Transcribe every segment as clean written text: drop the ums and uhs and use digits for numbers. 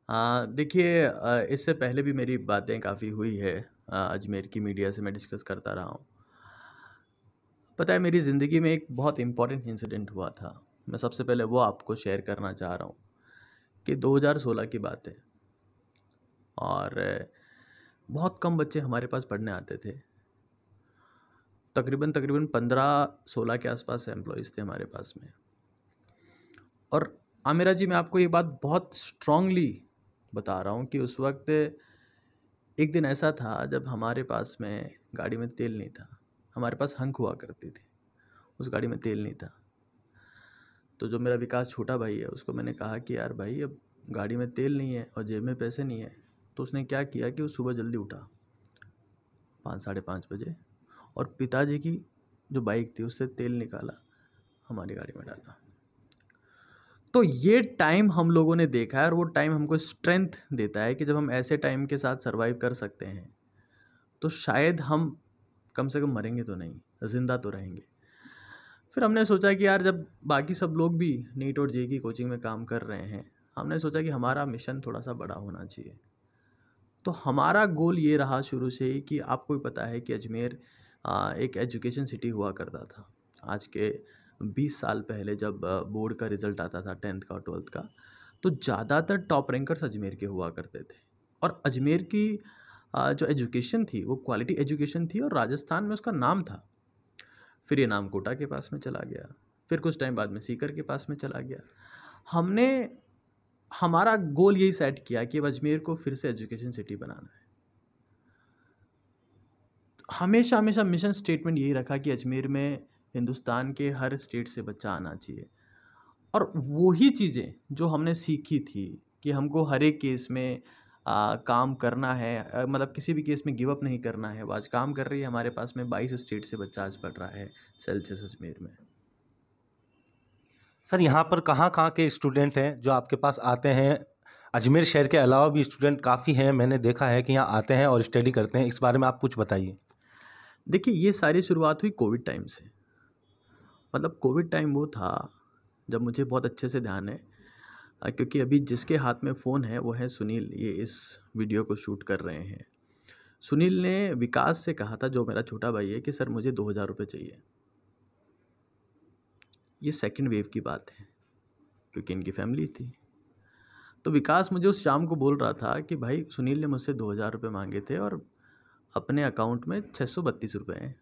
देखिए, इससे पहले भी मेरी बातें काफ़ी हुई है। अजमेर की मीडिया से मैं डिस्कस करता रहा हूँ। पता है, मेरी ज़िंदगी में एक बहुत इम्पोर्टेंट इंसिडेंट हुआ था। मैं सबसे पहले वो आपको शेयर करना चाह रहा हूँ कि 2016 की बात है और बहुत कम बच्चे हमारे पास पढ़ने आते थे। तकरीबन तकरीबन 15-16 के आसपास एम्प्लॉइज़ थे हमारे पास में। और आमिरा जी, मैं आपको ये बात बहुत स्ट्रांगली बता रहा हूँ कि उस वक्त एक दिन ऐसा था जब हमारे पास में गाड़ी में तेल नहीं था। हमारे पास हंक हुआ करती थी, उस गाड़ी में तेल नहीं था। तो जो मेरा विकास छोटा भाई है, उसको मैंने कहा कि यार भाई, अब गाड़ी में तेल नहीं है और जेब में पैसे नहीं है। तो उसने क्या किया कि वो सुबह जल्दी उठा, 5-5:30 बजे, और पिताजी की जो बाइक थी उससे तेल निकाला, हमारी गाड़ी में डाला। तो ये टाइम हम लोगों ने देखा है और वो टाइम हमको स्ट्रेंथ देता है कि जब हम ऐसे टाइम के साथ सर्वाइव कर सकते हैं तो शायद हम कम से कम मरेंगे तो नहीं, ज़िंदा तो रहेंगे। फिर हमने सोचा कि यार, जब बाकी सब लोग भी नीट और जेईई की कोचिंग में काम कर रहे हैं, हमने सोचा कि हमारा मिशन थोड़ा सा बड़ा होना चाहिए। तो हमारा गोल ये रहा शुरू से ही कि आपको भी पता है कि अजमेर एक एजुकेशन सिटी हुआ करता था। आज के 20 साल पहले जब बोर्ड का रिज़ल्ट आता था 10th का और 12th का, तो ज़्यादातर टॉप रैंकर्स अजमेर के हुआ करते थे। और अजमेर की जो एजुकेशन थी वो क्वालिटी एजुकेशन थी और राजस्थान में उसका नाम था। फिर ये नाम कोटा के पास में चला गया, फिर कुछ टाइम बाद में सीकर के पास में चला गया। हमने हमारा गोल यही सेट किया कि अब अजमेर को फिर से एजुकेशन सिटी बनाना है। हमेशा हमेशा मिशन स्टेटमेंट यही रखा कि अजमेर में हिंदुस्तान के हर स्टेट से बच्चा आना चाहिए। और वही चीज़ें जो हमने सीखी थी कि हमको हर एक केस में काम करना है, मतलब किसी भी केस में गिव अप नहीं करना है, वो आज काम कर रही है। हमारे पास में 22 स्टेट से बच्चा आज पढ़ रहा है सेल्सियस अजमेर में। सर, यहाँ पर कहाँ कहाँ के स्टूडेंट हैं जो आपके पास आते हैं? अजमेर शहर के अलावा भी स्टूडेंट काफ़ी हैं, मैंने देखा है कि यहाँ आते हैं और स्टडी करते हैं। इस बारे में आप कुछ बताइए। देखिए, ये सारी शुरुआत हुई कोविड टाइम से। मतलब कोविड टाइम वो था जब, मुझे बहुत अच्छे से ध्यान है, क्योंकि अभी जिसके हाथ में फ़ोन है वो है सुनील, ये इस वीडियो को शूट कर रहे हैं। सुनील ने विकास से कहा था, जो मेरा छोटा भाई है, कि सर मुझे 2000 रुपये चाहिए। ये सेकंड वेव की बात है, क्योंकि इनकी फैमिली थी। तो विकास मुझे उस शाम को बोल रहा था कि भाई, सुनील ने मुझसे 2000 रुपये मांगे थे और अपने अकाउंट में 632 रुपये हैं।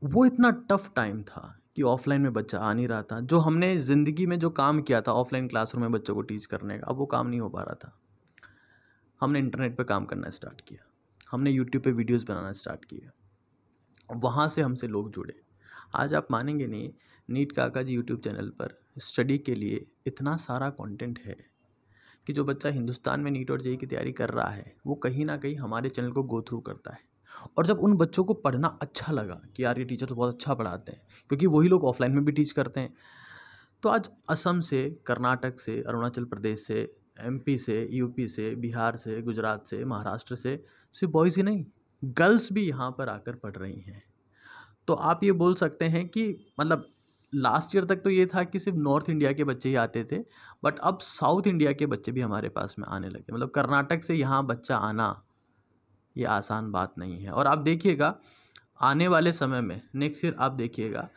वो इतना टफ टाइम था कि ऑफलाइन में बच्चा आ नहीं रहा था। जो हमने ज़िंदगी में जो काम किया था ऑफलाइन क्लासरूम में बच्चों को टीच करने का, अब वो काम नहीं हो पा रहा था। हमने इंटरनेट पे काम करना स्टार्ट किया, हमने यूट्यूब पे वीडियोस बनाना स्टार्ट किया, वहाँ से हमसे लोग जुड़े। आज आप मानेंगे नहीं, नीट काका जी यूट्यूब चैनल पर स्टडी के लिए इतना सारा कंटेंट है कि जो बच्चा हिंदुस्तान में नीट और जेईई की तैयारी कर रहा है, वो कहीं ना कहीं हमारे चैनल को गो थ्रू करता है। और जब उन बच्चों को पढ़ना अच्छा लगा कि यार, ये टीचर तो बहुत अच्छा पढ़ाते हैं, क्योंकि वही लोग ऑफलाइन में भी टीच करते हैं, तो आज असम से, कर्नाटक से, अरुणाचल प्रदेश से, एमपी से, यूपी से, बिहार से, गुजरात से, महाराष्ट्र से, सिर्फ बॉयज़ ही नहीं, गर्ल्स भी यहाँ पर आकर पढ़ रही हैं। तो आप ये बोल सकते हैं कि मतलब लास्ट ईयर तक तो ये था कि सिर्फ नॉर्थ इंडिया के बच्चे ही आते थे, बट अब साउथ इंडिया के बच्चे भी हमारे पास में आने लगे। मतलब कर्नाटक से यहाँ बच्चा आना ये आसान बात नहीं है। और आप देखिएगा, आने वाले समय में नेक्स्ट ईयर आप देखिएगा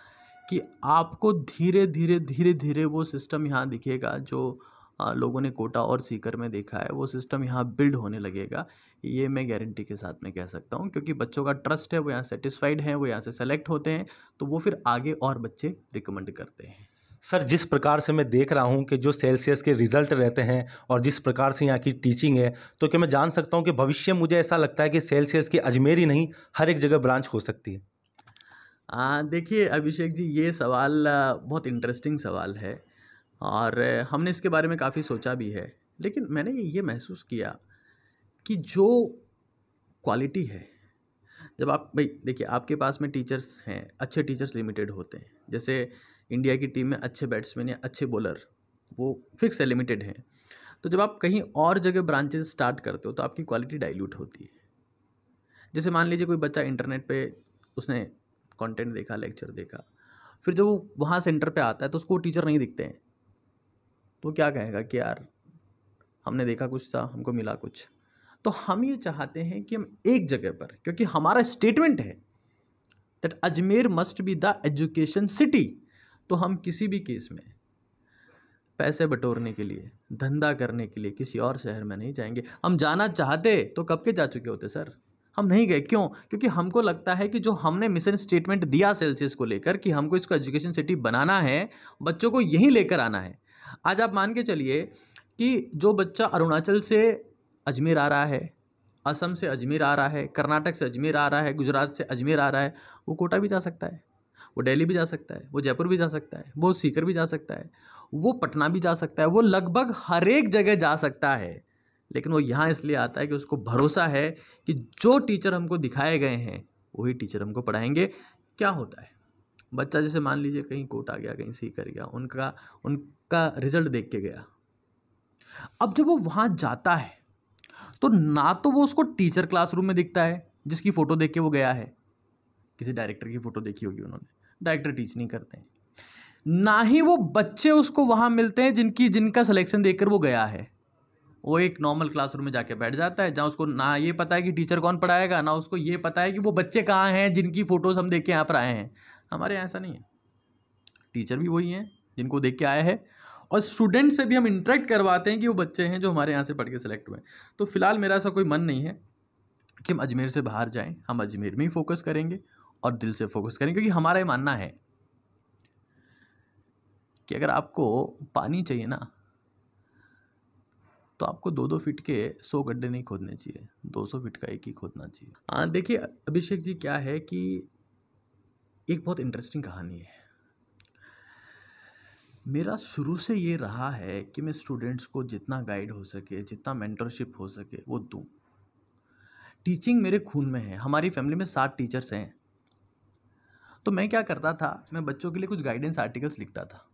कि आपको धीरे धीरे धीरे धीरे वो सिस्टम यहाँ दिखेगा जो लोगों ने कोटा और सीकर में देखा है, वो सिस्टम यहाँ बिल्ड होने लगेगा। ये मैं गारंटी के साथ में कह सकता हूँ, क्योंकि बच्चों का ट्रस्ट है, वो यहाँ सेटिस्फाइड हैं, वो यहाँ से सेलेक्ट होते हैं, तो वो फिर आगे और बच्चे रिकमेंड करते हैं। सर, जिस प्रकार से मैं देख रहा हूँ कि जो सेल्सियस के रिज़ल्ट रहते हैं और जिस प्रकार से यहाँ की टीचिंग है, तो क्या मैं जान सकता हूँ कि भविष्य में मुझे ऐसा लगता है कि सेल्सियस की अजमेर ही नहीं, हर एक जगह ब्रांच हो सकती है? देखिए अभिषेक जी, ये सवाल बहुत इंटरेस्टिंग सवाल है और हमने इसके बारे में काफ़ी सोचा भी है। लेकिन मैंने ये महसूस किया कि जो क्वालिटी है, जब आप भाई देखिए, आपके पास में टीचर्स हैं, अच्छे टीचर्स लिमिटेड होते हैं। जैसे इंडिया की टीम में अच्छे बैट्समैन या अच्छे बॉलर, वो फिक्स है, लिमिटेड हैं। तो जब आप कहीं और जगह ब्रांचेस स्टार्ट करते हो तो आपकी क्वालिटी डाइल्यूट होती है। जैसे मान लीजिए कोई बच्चा इंटरनेट पे उसने कंटेंट देखा, लेक्चर देखा, फिर जब वो वहाँ सेंटर पे आता है तो उसको टीचर नहीं दिखते हैं। तो क्या कहेगा कि यार हमने देखा कुछ था, हमको मिला कुछ। तो हम ये चाहते हैं कि हम एक जगह पर, क्योंकि हमारा स्टेटमेंट है that Ajmer must be the education city, तो हम किसी भी केस में पैसे बटोरने के लिए, धंधा करने के लिए किसी और शहर में नहीं जाएंगे। हम जाना चाहते तो कब के जा चुके होते सर, हम नहीं गए। क्यों? क्योंकि हमको लगता है कि जो हमने मिशन स्टेटमेंट दिया सेल्सियस को लेकर कि हमको इसको एजुकेशन सिटी बनाना है, बच्चों को यहीं लेकर आना है। आज आप मान के चलिए कि जो बच्चा अरुणाचल से अजमेर आ रहा है, असम से अजमेर आ रहा है, कर्नाटक से अजमेर आ रहा है, गुजरात से अजमेर आ रहा है, वो कोटा भी जा सकता है, वो दिल्ली भी जा सकता है, वो जयपुर भी जा सकता है, वो सीकर भी जा सकता है, वो पटना भी जा सकता है, वो लगभग हर एक जगह जा सकता है। लेकिन वो यहाँ इसलिए आता है कि उसको भरोसा है कि जो टीचर हमको दिखाए गए हैं वही टीचर हमको पढ़ाएंगे। क्या होता है, बच्चा जैसे मान लीजिए कहीं कोटा गया, कहीं सीकर गया, उनका रिजल्ट देख के गया। अब जब वो वहाँ जाता है तो ना तो वो उसको टीचर क्लासरूम में दिखता है जिसकी फ़ोटो देख के वो गया है, किसी डायरेक्टर की फ़ोटो देखी होगी उन्होंने, डायरेक्टर टीच नहीं करते हैं, ना ही वो बच्चे उसको वहाँ मिलते हैं जिनका सिलेक्शन देखकर वो गया है। वो एक नॉर्मल क्लासरूम में जाके बैठ जाता है जहाँ उसको ना ये पता है कि टीचर कौन पढ़ाएगा, ना उसको ये पता है कि वो बच्चे कहाँ हैं जिनकी फ़ोटोज़ हम देख के यहाँ पर आए हैं। हमारे यहाँ ऐसा नहीं है, टीचर भी वही हैं जिनको देख के आए हैं, और स्टूडेंट से भी हम इंटरेक्ट करवाते हैं कि वो बच्चे हैं जो हमारे यहाँ से पढ़ के सिलेक्ट हुए हैं। तो फिलहाल मेरा ऐसा कोई मन नहीं है कि हम अजमेर से बाहर जाएं, हम अजमेर में ही फोकस करेंगे और दिल से फोकस करेंगे, क्योंकि हमारा ये मानना है कि अगर आपको पानी चाहिए ना तो आपको 2-2 फीट के 100 गड्ढे नहीं खोदने चाहिए, 200 फीट का एक ही खोदना चाहिए। देखिए अभिषेक जी, क्या है कि एक बहुत इंटरेस्टिंग कहानी है। मेरा शुरू से ये रहा है कि मैं स्टूडेंट्स को जितना गाइड हो सके, जितना मेंटरशिप हो सके वो दूँ। टीचिंग मेरे खून में है, हमारी फैमिली में 7 टीचर्स हैं। तो मैं क्या करता था, मैं बच्चों के लिए कुछ गाइडेंस आर्टिकल्स लिखता था।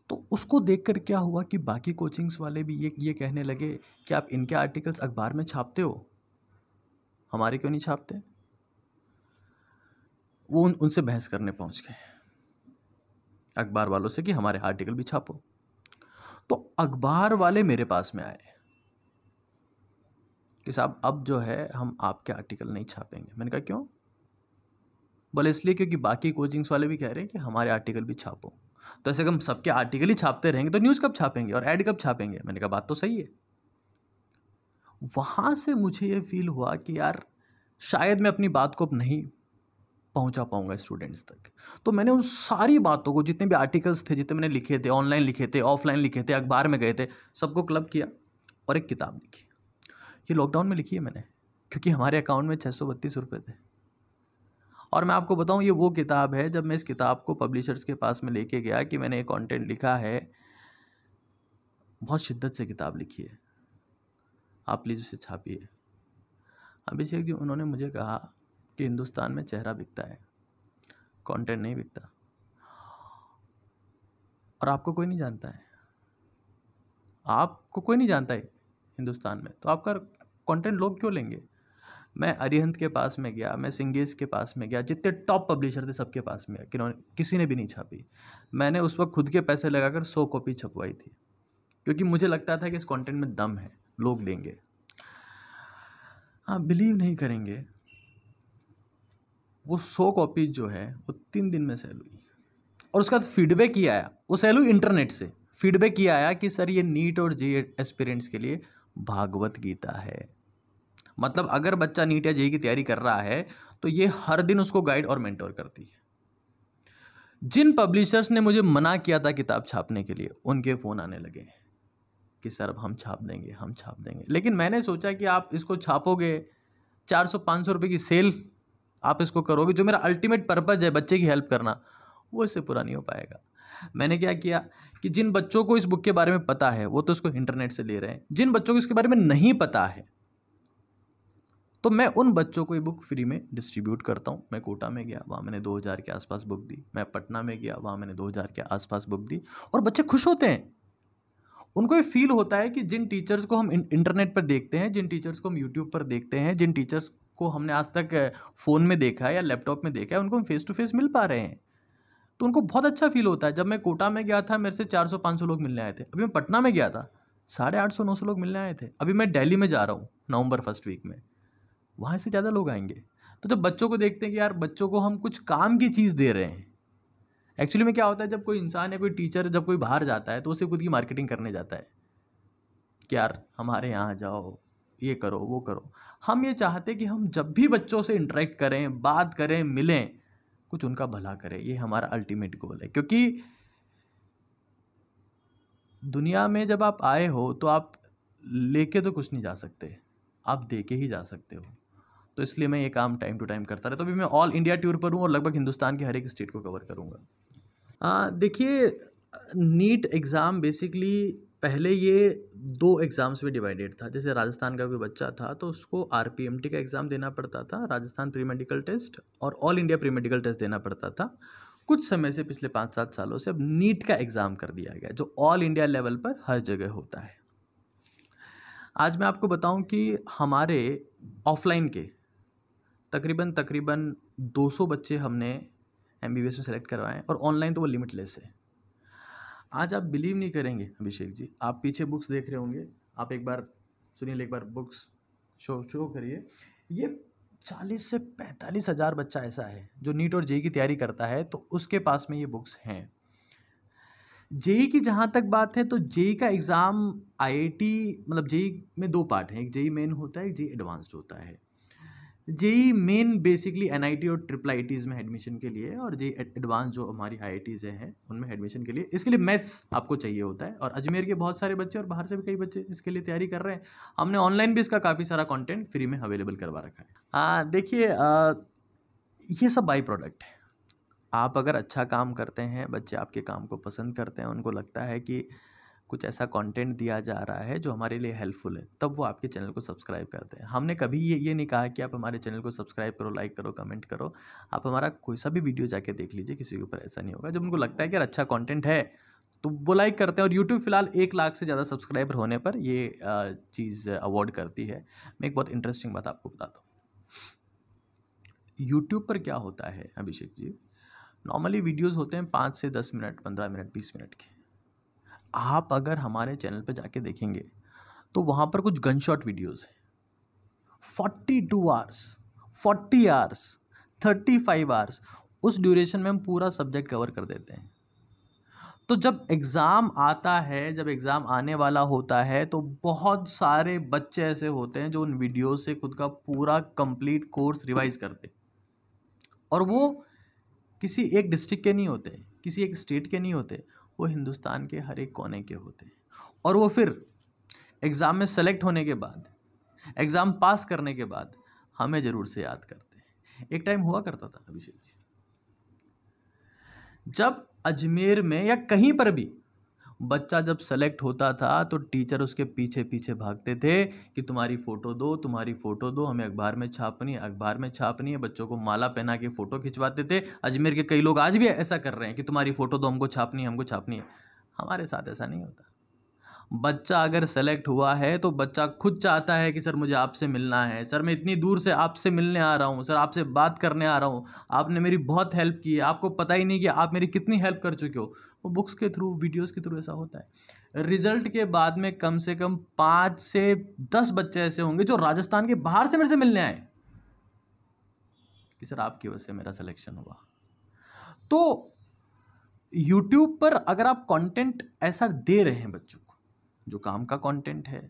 तो उसको देखकर क्या हुआ कि बाकी कोचिंग्स वाले भी ये कहने लगे कि आप इनके आर्टिकल्स अखबार में छापते हो, हमारे क्यों नहीं छापते। वो उनसे बहस करने पहुंच गए अखबार वालों से कि हमारे आर्टिकल भी छापो। तो अखबार वाले मेरे पास में आए कि साहब अब जो है हम आपके आर्टिकल नहीं छापेंगे। मैंने कहा क्यों? बोले इसलिए क्योंकि बाकी कोचिंग्स वाले भी कह रहे हैं कि हमारे आर्टिकल भी छापो। तो ऐसे हम सबके आर्टिकल ही छापते रहेंगे तो न्यूज़ कब छापेंगे और ऐड कब छापेंगे। मैंने कहा बात तो सही है। वहाँ से मुझे ये फील हुआ कि यार शायद मैं अपनी बात को अब नहीं पहुँचा पाऊँगा स्टूडेंट्स तक। तो मैंने उन सारी बातों को, जितने भी आर्टिकल्स थे, जितने मैंने लिखे थे, ऑनलाइन लिखे थे, ऑफलाइन लिखे थे, अखबार में गए थे, सबको क्लब किया और एक किताब लिखी। ये लॉकडाउन में लिखी है मैंने, क्योंकि हमारे अकाउंट में 632 रुपये थे। और मैं आपको बताऊं, ये वो किताब है, जब मैं इस किताब को पब्लिशर्स के पास में लेके गया कि मैंने एक कंटेंट लिखा है, बहुत शिद्दत से किताब लिखी है, आप प्लीज़ उसे छापिए। अभिषेक जी, उन्होंने मुझे कहा कि हिंदुस्तान में चेहरा बिकता है, कंटेंट नहीं बिकता, और आपको कोई नहीं जानता है, आपको कोई नहीं जानता है हिंदुस्तान में, तो आपका कंटेंट लोग क्यों लेंगे। मैं अरिहंत के पास में गया, मैं सिंगेज के पास में गया, जितने टॉप पब्लिशर थे सबके पास में गया, किसी ने भी नहीं छापी। मैंने उस वक्त खुद के पैसे लगाकर 100 कॉपी छपवाई थी, क्योंकि मुझे लगता था कि इस कंटेंट में दम है, लोग लेंगे। आप बिलीव नहीं करेंगे, वो 100 कॉपी जो है वो 3 दिन में सेल हुई। और उसका फीडबैक ये आया, वो सेल हुई इंटरनेट से, फीडबैक ये आया कि सर ये नीट और जे एस्पिरेंट्स के लिए भागवत गीता है। मतलब अगर बच्चा नीट या जेईई की तैयारी कर रहा है तो ये हर दिन उसको गाइड और मेंटोर करती है। जिन पब्लिशर्स ने मुझे मना किया था किताब छापने के लिए, उनके फ़ोन आने लगे कि सर अब हम छाप देंगे, हम छाप देंगे। लेकिन मैंने सोचा कि आप इसको छापोगे, 400-500 रुपये की सेल आप इसको करोगे, जो मेरा अल्टीमेट पर्पज़ है बच्चे की हेल्प करना, वो इससे पूरा नहीं हो पाएगा। मैंने क्या किया कि जिन बच्चों को इस बुक के बारे में पता है वो तो इसको इंटरनेट से ले रहे हैं, जिन बच्चों को इसके बारे में नहीं पता है तो मैं उन बच्चों को ये बुक फ्री में डिस्ट्रीब्यूट करता हूँ। मैं कोटा में गया, वहाँ मैंने 2000 के आसपास बुक दी। मैं पटना में गया, वहाँ मैंने 2000 के आसपास बुक दी, और बच्चे खुश होते हैं। उनको ये फील होता है कि जिन टीचर्स को हम इंटरनेट पर देखते हैं, जिन टीचर्स को हम यूट्यूब पर देखते हैं, जिन टीचर्स को हमने आज तक फ़ोन में देखा है या लैपटॉप में देखा है, उनको हम फेस टू फेस मिल पा रहे हैं। तो उनको बहुत अच्छा फील होता है। जब मैं कोटा में गया था, मेरे से 400-500 लोग मिलने आए थे। अभी मैं पटना में गया था, 850-900 लोग मिलने आए थे। अभी मैं दिल्ली में जा रहा हूँ नवंबर फर्स्ट वीक में, वहाँ से ज़्यादा लोग आएंगे। तो जब बच्चों को देखते हैं कि यार बच्चों को हम कुछ काम की चीज़ दे रहे हैं। एक्चुअली में क्या होता है, जब कोई इंसान या कोई टीचर जब कोई बाहर जाता है तो उसे खुद की मार्केटिंग करने जाता है कि यार हमारे यहाँ जाओ, ये करो, वो करो। हम ये चाहते हैं कि हम जब भी बच्चों से इंटरेक्ट करें, बात करें, मिलें, कुछ उनका भला करें। ये हमारा अल्टीमेट गोल है, क्योंकि दुनिया में जब आप आए हो तो आप लेके तो कुछ नहीं जा सकते, आप दे के ही जा सकते हो। तो इसलिए मैं ये काम टाइम टू टाइम करता रहता हूँ। अभी मैं ऑल इंडिया टूर पर हूँ और लगभग हिंदुस्तान के हर एक स्टेट को कवर करूँगा। देखिए, नीट एग्ज़ाम बेसिकली पहले ये 2 एग्ज़ाम्स में डिवाइडेड था। जैसे राजस्थान का कोई बच्चा था तो उसको आरपीएमटी का एग्ज़ाम देना पड़ता था, राजस्थान प्री मेडिकल टेस्ट, और all India pre medical test देना पड़ता था। कुछ समय से, पिछले 5-7 सालों से अब नीट का एग्ज़ाम कर दिया गया, जो ऑल इंडिया लेवल पर हर जगह होता है। आज मैं आपको बताऊं कि हमारे ऑफलाइन के तकरीबन 200 बच्चे हमने एमबीबीएस में सेलेक्ट करवाए, और ऑनलाइन तो वो लिमिटलेस है। आज आप बिलीव नहीं करेंगे अभिषेक जी, आप पीछे बुक्स देख रहे होंगे, आप एक बार सुनिए, एक बार बुक्स शो करिए। ये 40 से 45 हज़ार बच्चा ऐसा है जो नीट और जेई की तैयारी करता है, तो उसके पास में ये बुक्स हैं। जेई की जहाँ तक बात है, तो जेई का एग्ज़ाम आईआईटी, मतलब जेई में 2 पार्ट हैं, एक जेई मेन होता है, एक जेई एडवांस्ड होता है। जेई मेन बेसिकली एनआईटी और ट्रिपल आईटीज़ में एडमिशन के लिए, और जेई एडवांस जो हमारी आईआईटीज़ हैं उनमें एडमिशन के लिए। इसके लिए मैथ्स आपको चाहिए होता है, और अजमेर के बहुत सारे बच्चे और बाहर से भी कई बच्चे इसके लिए तैयारी कर रहे हैं। हमने ऑनलाइन भी इसका काफ़ी सारा कंटेंट फ्री में अवेलेबल करवा रखा है। देखिए, ये सब बाई प्रोडक्ट है। आप अगर अच्छा काम करते हैं, बच्चे आपके काम को पसंद करते हैं, उनको लगता है कि कुछ ऐसा कंटेंट दिया जा रहा है जो हमारे लिए हेल्पफुल है, तब वो आपके चैनल को सब्सक्राइब करते हैं। हमने कभी ये नहीं कहा कि आप हमारे चैनल को सब्सक्राइब करो, लाइक करो, कमेंट करो। आप हमारा कोई सा भी वीडियो जाके देख लीजिए, किसी के ऊपर ऐसा नहीं होगा। जब उनको लगता है कि यार अच्छा कंटेंट है तो वो लाइक करते हैं। और यूट्यूब फिलहाल 1 लाख से ज़्यादा सब्सक्राइबर होने पर ये चीज़ अवॉर्ड करती है। मैं एक बहुत इंटरेस्टिंग बात आपको बताता हूँ। यूट्यूब पर क्या होता है अभिषेक जी, नॉर्मली वीडियोज़ होते हैं 5 से 10 मिनट, 15 मिनट, 20 मिनट के। आप अगर हमारे चैनल पे जाके देखेंगे तो वहाँ पर कुछ गन शॉट वीडियोज़ हैं, 42 आवर्स, 40 आवर्स, 35 आवर्स। उस ड्यूरेशन में हम पूरा सब्जेक्ट कवर कर देते हैं। तो जब एग्ज़ाम आता है, जब एग्ज़ाम आने वाला होता है, तो बहुत सारे बच्चे ऐसे होते हैं जो उन वीडियो से खुद का पूरा कंप्लीट कोर्स रिवाइज करते, और वो किसी एक डिस्ट्रिक्ट के नहीं होते, किसी एक स्टेट के नहीं होते, वो हिंदुस्तान के हर एक कोने के होते हैं। और वो फिर एग्ज़ाम में सेलेक्ट होने के बाद, एग्ज़ाम पास करने के बाद हमें ज़रूर से याद करते हैं। एक टाइम हुआ करता था अभिषेक जी, जब अजमेर में या कहीं पर भी बच्चा जब सेलेक्ट होता था तो टीचर उसके पीछे पीछे भागते थे कि तुम्हारी फ़ोटो दो, तुम्हारी फ़ोटो दो, हमें अखबार में छापनी है, अखबार में छापनी है। बच्चों को माला पहना के फ़ोटो खिंचवाते थे। अजमेर के कई लोग आज भी ऐसा कर रहे हैं कि तुम्हारी फ़ोटो दो, हमको छापनी है, हमको छापनी है। हमारे साथ ऐसा नहीं होता। बच्चा अगर सेलेक्ट हुआ है तो बच्चा खुद चाहता है कि सर मुझे आपसे मिलना है, सर मैं इतनी दूर से आपसे मिलने आ रहा हूँ, सर आपसे बात करने आ रहा हूँ, आपने मेरी बहुत हेल्प की है, आपको पता ही नहीं कि आप मेरी कितनी हेल्प कर चुके हो। वो बुक्स के थ्रू, वीडियोस के थ्रू ऐसा होता है। रिजल्ट के बाद में कम से कम 5 से 10 बच्चे ऐसे होंगे जो राजस्थान के बाहर से मेरे से मिलने आए कि सर आपकी वजह से मेरा सिलेक्शन हुआ। तो यूट्यूब पर अगर आप कंटेंट ऐसा दे रहे हैं बच्चों को, जो काम का कंटेंट है,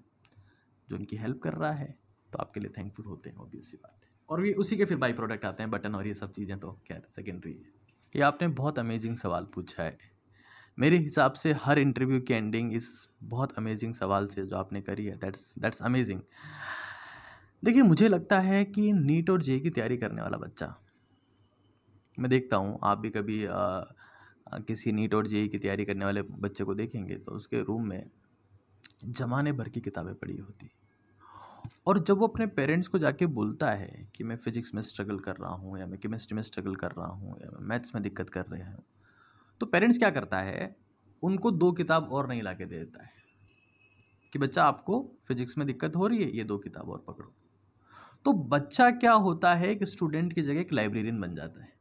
जो उनकी हेल्प कर रहा है, तो आपके लिए थैंकफुल होते हैं, ऑब्वियस सी बात है। और भी उसी के फिर बाई प्रोडक्ट आते हैं, बटन और ये सब चीज़ें तो खैर सेकेंडरी है। ये आपने बहुत अमेजिंग सवाल पूछा है। मेरे हिसाब से हर इंटरव्यू की एंडिंग इस बहुत अमेजिंग सवाल से जो आपने करी है, दैट्स अमेजिंग। देखिए, मुझे लगता है कि नीट और जेई की तैयारी करने वाला बच्चा, मैं देखता हूँ, आप भी कभी किसी नीट और जेई की तैयारी करने वाले बच्चे को देखेंगे तो उसके रूम में ज़माने भर की किताबें पड़ी होती, और जब वो अपने पेरेंट्स को जाके बोलता है कि मैं फ़िज़िक्स में स्ट्रगल कर रहा हूँ, या मैं केमिस्ट्री में स्ट्रगल कर रहा हूँ, या मैं मैथ्स में दिक्कत कर रहे हैं, तो पेरेंट्स क्या करता है, उनको 2 किताब और नहीं ला के दे देता है कि बच्चा आपको फ़िज़िक्स में दिक्कत हो रही है, ये 2 किताब और पकड़ो। तो बच्चा क्या होता है, एक स्टूडेंट की जगह एक लाइब्रेरियन बन जाता है।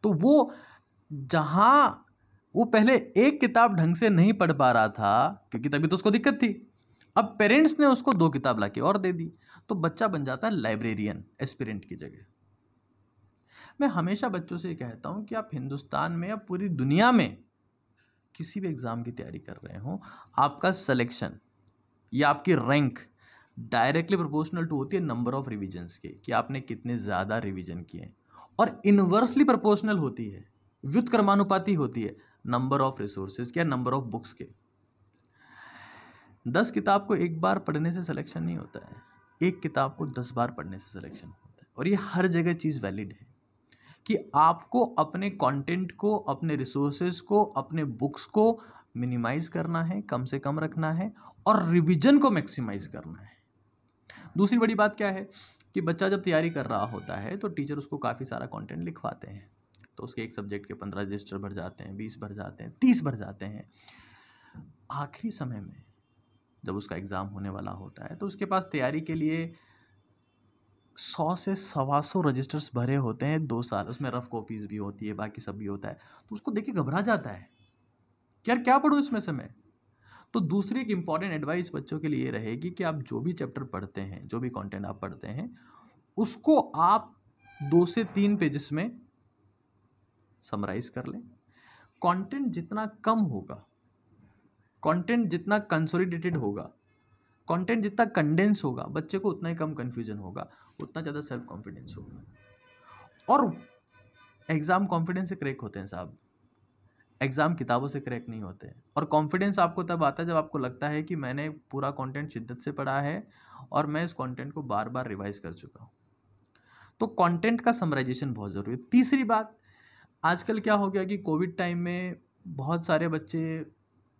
तो वो जहाँ वो पहले एक किताब ढंग से नहीं पढ़ पा रहा था क्योंकि तभी तो उसको दिक्कत थी, अब पेरेंट्स ने उसको 2 किताब लाके और दे दी, तो बच्चा बन जाता है लाइब्रेरियन एस्पिरेंट की जगह। मैं हमेशा बच्चों से कहता हूँ कि आप हिंदुस्तान में या पूरी दुनिया में किसी भी एग्ज़ाम की तैयारी कर रहे हो, आपका सिलेक्शन या आपकी रैंक डायरेक्टली प्रोपोर्शनल टू होती है नंबर ऑफ रिविजन्स के, कि आपने कितने ज़्यादा रिवीजन किए, और इन्वर्सली प्रोपोर्शनल होती है, व्युत्क्रमानुपाती होती है नंबर ऑफ रिसोर्सेज के या नंबर ऑफ बुक्स के। 10 किताब को एक बार पढ़ने से सिलेक्शन नहीं होता है, एक किताब को 10 बार पढ़ने से सिलेक्शन होता है। और ये हर जगह चीज़ वैलिड है कि आपको अपने कंटेंट को, अपने रिसोर्सेज को, अपने बुक्स को मिनिमाइज करना है, कम से कम रखना है, और रिवीजन को मैक्सिमाइज करना है। दूसरी बड़ी बात क्या है कि बच्चा जब तैयारी कर रहा होता है तो टीचर उसको काफ़ी सारा कंटेंट लिखवाते हैं, तो उसके एक सब्जेक्ट के 15 रजिस्टर भर जाते हैं, 20 भर जाते हैं, 30 भर जाते हैं। आखिरी समय में जब उसका एग्ज़ाम होने वाला होता है तो उसके पास तैयारी के लिए 100 से 125 रजिस्टर्स भरे होते हैं 2 साल, उसमें रफ कॉपीज़ भी होती है, बाकी सब भी होता है, तो उसको देख के घबरा जाता है कि यार क्या पढूं इसमें से मैं। तो दूसरी एक इम्पॉर्टेंट एडवाइस बच्चों के लिए रहेगी कि आप जो भी चैप्टर पढ़ते हैं, जो भी कंटेंट आप पढ़ते हैं, उसको आप 2 से 3 पेजेस में समराइज कर लें। कंटेंट जितना कम होगा, कंटेंट जितना कंसोलिडेटेड होगा, कंटेंट जितना कंडेंस होगा, बच्चे को उतना ही कम कन्फ्यूजन होगा, उतना ज़्यादा सेल्फ कॉन्फिडेंस होगा। और एग्ज़ाम कॉन्फिडेंस से क्रैक होते हैं साहब, एग्ज़ाम किताबों से क्रैक नहीं होते हैं। और कॉन्फिडेंस आपको तब आता है जब आपको लगता है कि मैंने पूरा कंटेंट शिद्दत से पढ़ा है और मैं इस कंटेंट को बार बार रिवाइज कर चुका हूँ। तो कंटेंट का समराइजेशन बहुत ज़रूरी है। तीसरी बात, आजकल क्या हो गया कि कोविड टाइम में बहुत सारे बच्चे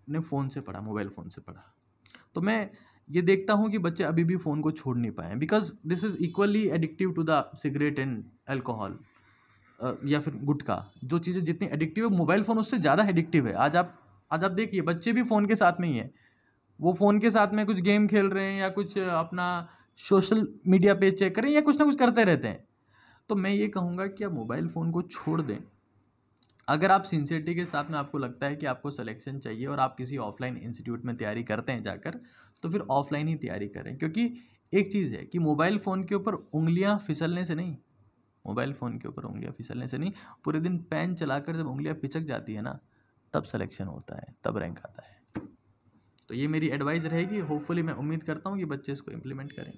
ने फ़ोन से पढ़ा, मोबाइल फ़ोन से पढ़ा, तो मैं ये देखता हूँ कि बच्चे अभी भी फ़ोन को छोड़ नहीं पाए, because this is equally addictive to the cigarette and alcohol या फिर गुटखा। जो चीज़ें जितनी एडिक्टिव है, मोबाइल फ़ोन उससे ज़्यादा एडिक्टिव है। आज आप देखिए, बच्चे भी फ़ोन के साथ में ही है, वो फ़ोन के साथ में कुछ गेम खेल रहे हैं या कुछ अपना सोशल मीडिया पे चेक करें या कुछ ना कुछ करते रहते हैं। तो मैं ये कहूँगा कि आप मोबाइल फ़ोन को छोड़ दें। अगर आप सिंसियरिटी के साथ में आपको लगता है कि आपको सिलेक्शन चाहिए और आप किसी ऑफलाइन इंस्टीट्यूट में तैयारी करते हैं जाकर, तो फिर ऑफलाइन ही तैयारी करें। क्योंकि एक चीज़ है कि मोबाइल फ़ोन के ऊपर उंगलियां फिसलने से नहीं, मोबाइल फ़ोन के ऊपर उंगलियां फिसलने से नहीं, पूरे दिन पेन चलाकर जब उंगलियां पिचक जाती है ना, तब सिलेक्शन होता है, तब रैंक आता है। तो ये मेरी एडवाइस रहेगी। होपफुली मैं उम्मीद करता हूँ कि बच्चे इसको इम्प्लीमेंट करें।